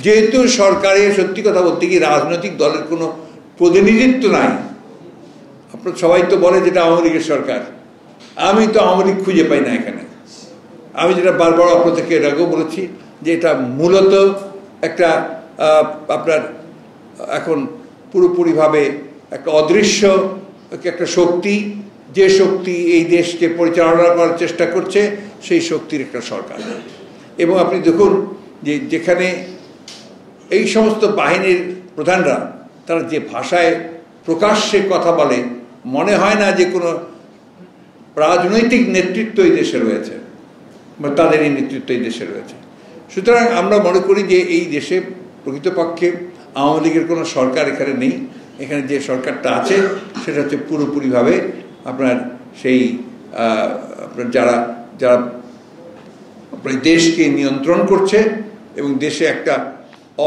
যেহেতু সরকারের সত্যি কথা বলতে কি রাজনৈতিক দলের কোনো প্রতিনিধিত্ব নাই, আপনার সবাই তো বলে যেটা আওয়ামী লীগের সরকার, আমি তো আওয়ামী লীগ খুঁজে পাই না এখানে। আমি যেটা বারবার আপনাদেরকে এর আগেও বলেছি যে এটা মূলত একটা আপনার এখন পুরোপুরিভাবে একটা অদৃশ্য একটা শক্তি, যে শক্তি এই দেশকে পরিচালনা করার চেষ্টা করছে, সেই শক্তির একটা সরকার। এবং আপনি দেখুন যে যেখানে এই সমস্ত বাহিনীর প্রধানরা তারা যে ভাষায় প্রকাশ্যে কথা বলে, মনে হয় না যে কোনো রাজনৈতিক নেতৃত্ব এই দেশে রয়েছে বা তাদের এই নেতৃত্ব এই দেশে রয়েছে। সুতরাং আমরা মনে করি যে এই দেশে প্রকৃতপক্ষে আওয়ামী লীগের কোনো সরকার এখানে নেই। এখানে যে সরকারটা আছে সেটা হচ্ছে পুরোপুরিভাবে আপনার সেই আপনার যারা যারা আপনার দেশকে নিয়ন্ত্রণ করছে এবং দেশে একটা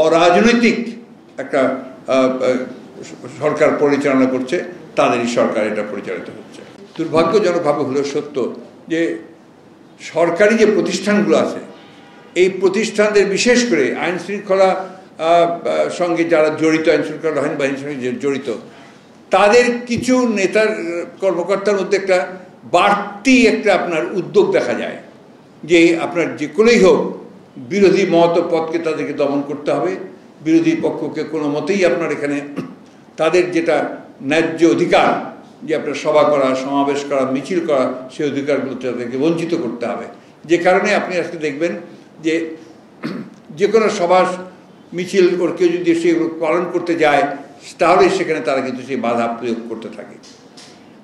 অরাজনৈতিক একটা সরকার পরিচালনা করছে, তাদেরই সরকার এটা পরিচালিত হচ্ছে। দুর্ভাগ্যজনকভাবে হলেও সত্য যে সরকারি যে প্রতিষ্ঠানগুলো আছে, এই প্রতিষ্ঠানদের বিশেষ করে আইন শৃঙ্খলা সঙ্গে যারা জড়িত, আইন শৃঙ্খলা বাহিনীর সঙ্গে জড়িত, তাদের কিছু নেতার কর্মকর্তার মধ্যে একটা বাড়তি একটা আপনার উদ্যোগ দেখা যায় যে আপনার যে কোনোই হোক বিরোধী মত পথকে তাদেরকে দমন করতে হবে, বিরোধী পক্ষকে কোনো মতেই আপনার এখানে তাদের যেটা ন্যায্য অধিকার যে আপনার সভা করা, সমাবেশ করা, মিছিল করা, সেই অধিকারগুলো তাদেরকে বঞ্চিত করতে হবে। যে কারণে আপনি আজকে দেখবেন যে যে কোনো সভা মিছিল করে কেউ যদি সেগুলো পালন করতে যায়, তাহলে সেখানে তারা কিন্তু সেই বাধা প্রয়োগ করতে থাকে।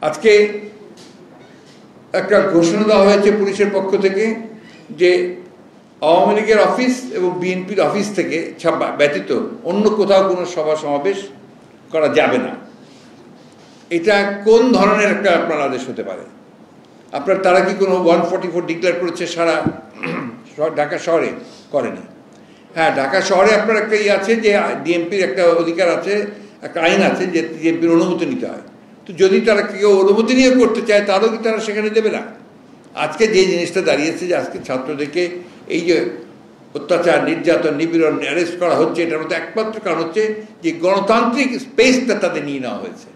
আজকে একটা ঘোষণা দেওয়া হয়েছে পুলিশের পক্ষ থেকে যে আওয়ামী লীগের অফিস এবং বিএনপির অফিস থেকে ব্যতীত অন্য কোথাও কোনো সভা সমাবেশ করা যাবে না। এটা কোন ধরনের একটা আপনার আদেশ হতে পারে? আপনার তারা কি কোনো 144 ডিক্লেয়ার করেছে সারা ঢাকা শহরে? করেনি। হ্যাঁ, ঢাকা শহরে আপনার একটা আছে যে ডিএমপির একটা অধিকার আছে, একটা আইন আছে যে ডিএমপির অনুমতি নিতে হয়। তো যদি তারা কেউ অনুমতি নিয়ে করতে চায়, তারও কি তারা সেখানে দেবে না? আজকে যে জিনিসটা দাঁড়িয়েছে যে আজকে ছাত্রদেরকে এই যে অত্যাচার, নির্যাতন, নিপীড়ন, অ্যারেস্ট করা হচ্ছে, এটার মধ্যে একমাত্র কারণ হচ্ছে যে গণতান্ত্রিক স্পেসটা তাদের নিয়ে নেওয়া হয়েছে।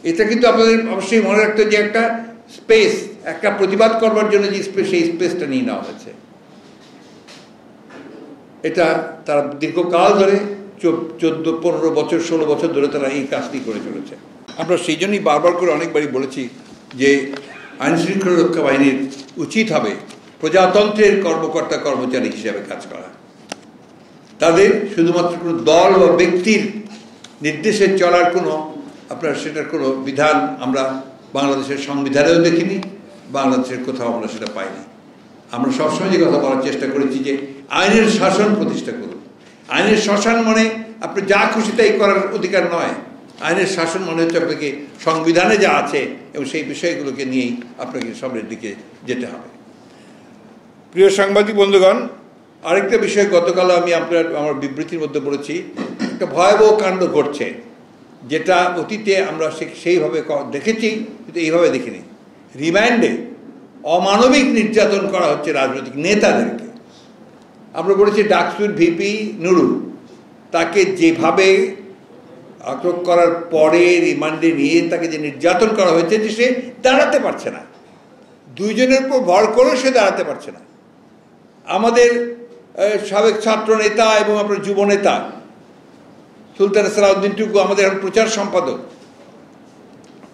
এটা কিন্তু আপনাদের অবশ্যই মনে রাখতে যে একটা স্পেস, একটা প্রতিবাদ করবার জন্য যে স্পেস, সেই স্পেসটা নিয়ে নেওয়া হয়েছে। এটা তারা দীর্ঘকাল ধরে 14, 15 বছর, 16 বছর ধরে তারা এই কাজটি করে চলেছে। আমরা সেই জন্যই বারবার করে অনেকবারই বলেছি যে আইনশৃঙ্খলা রক্ষা বাহিনীর উচিত হবে প্রজাতন্ত্রের কর্মকর্তা কর্মচারী হিসাবে কাজ করা। তাদের শুধুমাত্র কোনো দল বা ব্যক্তির নির্দেশে চলার কোনো আপনার সেটার কোনো বিধান আমরা বাংলাদেশের সংবিধানেও দেখিনি, বাংলাদেশের কোথাও আমরা সেটা পাইনি। আমরা সবসময় যে কথা বলার চেষ্টা করেছি যে আইনের শাসন প্রতিষ্ঠা করুন। আইনের শাসন মানে আপনি যা খুশি তাই করার অধিকার নয়। আইনের শাসন মনে হচ্ছে আপনাকে সংবিধানে যা আছে এবং সেই বিষয়গুলোকে নিয়েই আপনাকে সামনের দিকে যেতে হবে। প্রিয় সাংবাদিক বন্ধুগণ, আরেকটা বিষয় গতকাল আমি আমার বিবৃতির মধ্যে বলেছি, একটা ভয়াবহ কাণ্ড ঘটছে যেটা অতীতে আমরা সেইভাবে দেখেছি, কিন্তু এইভাবে দেখিনি। রিমান্ডে অমানবিক নির্যাতন করা হচ্ছে রাজনৈতিক নেতাদেরকে। আমরা বলেছি ডাকসুর ভিপি নুরুল, তাকে যেভাবে আটক করার পরে রিমান্ডে নিয়ে তাকে যে নির্যাতন করা হয়েছে যে সে দাঁড়াতে পারছে না, দুইজনের উপর ভর করেও সে দাঁড়াতে পারছে না। আমাদের সাবেক ছাত্র নেতা এবং আপনার যুব নেতা সুলতান সালাউদ্দিন টুকু, আমাদের প্রচার সম্পাদক,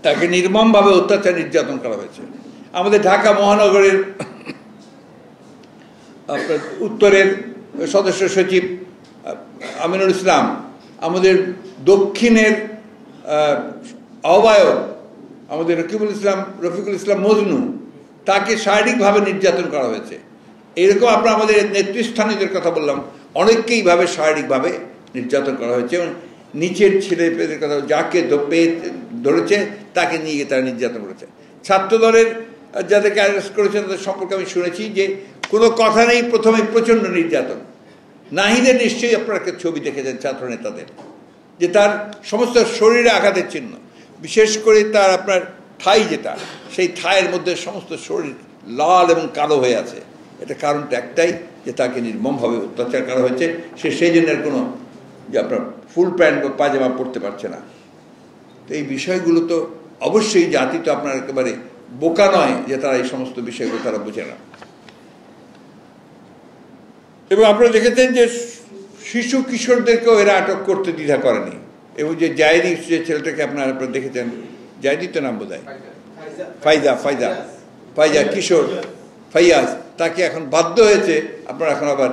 তাকে নির্মমভাবে অত্যাচার নির্যাতন করা হয়েছে। আমাদের ঢাকা মহানগরের আপনার উত্তরের সদস্য সচিব আমিনুল ইসলাম, আমাদের দক্ষিণের আহ্বায়ক আমাদের রফিকুল ইসলাম মজনু, তাকে শারীরিকভাবে নির্যাতন করা হয়েছে। এইরকম আপনার আমাদের নেতৃস্থানীয়দের কথা বললাম, অনেককেইভাবে শারীরিকভাবে নির্যাতন করা হয়েছে এবং নিচের ছেলে পেয়েদের কথা, যাকে ধরেছে তাকে নিয়ে গিয়ে তারা নির্যাতন করেছে। ছাত্রদলের যাদেরকে অ্যারেস্ট করেছে তাদের সম্পর্কে আমি শুনেছি যে কোনো কথা নেই, প্রথমে প্রচণ্ড নির্যাতন। নাহিদের নিশ্চয়ই আপনারা একটা ছবি দেখেছেন ছাত্র নেতাদের, যে তার সমস্ত শরীরে আঘাতের চিহ্ন, বিশেষ করে তার আপনার থাই যেটা, সেই থায়ের মধ্যে সমস্ত শরীর লাল এবং কালো হয়ে আছে। এটা কারণটা একটাই যে তাকে নির্মমভাবে অত্যাচার করা হয়েছে, সে সেই জন্য কোনো যে আপনার ফুল প্যান্ট বা পাজামা পরতে পারছে না। তো এই বিষয়গুলো তো অবশ্যই জাতি তো আপনার একেবারে বোকা নয় যে তারা এই সমস্ত বিষয়গুলো তারা বোঝে না। এবং আপনারা দেখেছেন যে শিশু কিশোরদেরকেও এরা আটক করতে দ্বিধা করেনি। এবং যে জায়দি যে ছেলেটাকে আপনারা দেখেছেন, জায়দি তো নাম বোধ হয়, ফাইজা কিশোর ফাইয়াজ, তাকে এখন বাধ্য হয়েছে আপনার এখন আবার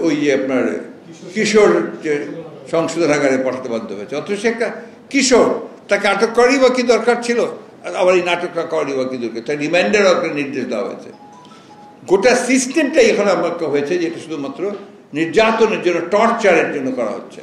ওই যে আপনার কিশোর যে সংশোধনাগারে পাঠাতে বাধ্য হয়েছে। অথচ সে একটা কিশোর, তাকে আটক করারই বা কি দরকার ছিল? আবার এই নাটকটা করারই বা কি দরকার? তাই রিমান্ডেরও একটা নির্দেশ দেওয়া হয়েছে। গোটা সিস্টেমটাই এখন আমাকে হয়েছে যে এটা শুধুমাত্র নির্যাতনের জন্য, টর্চারের জন্য করা হচ্ছে।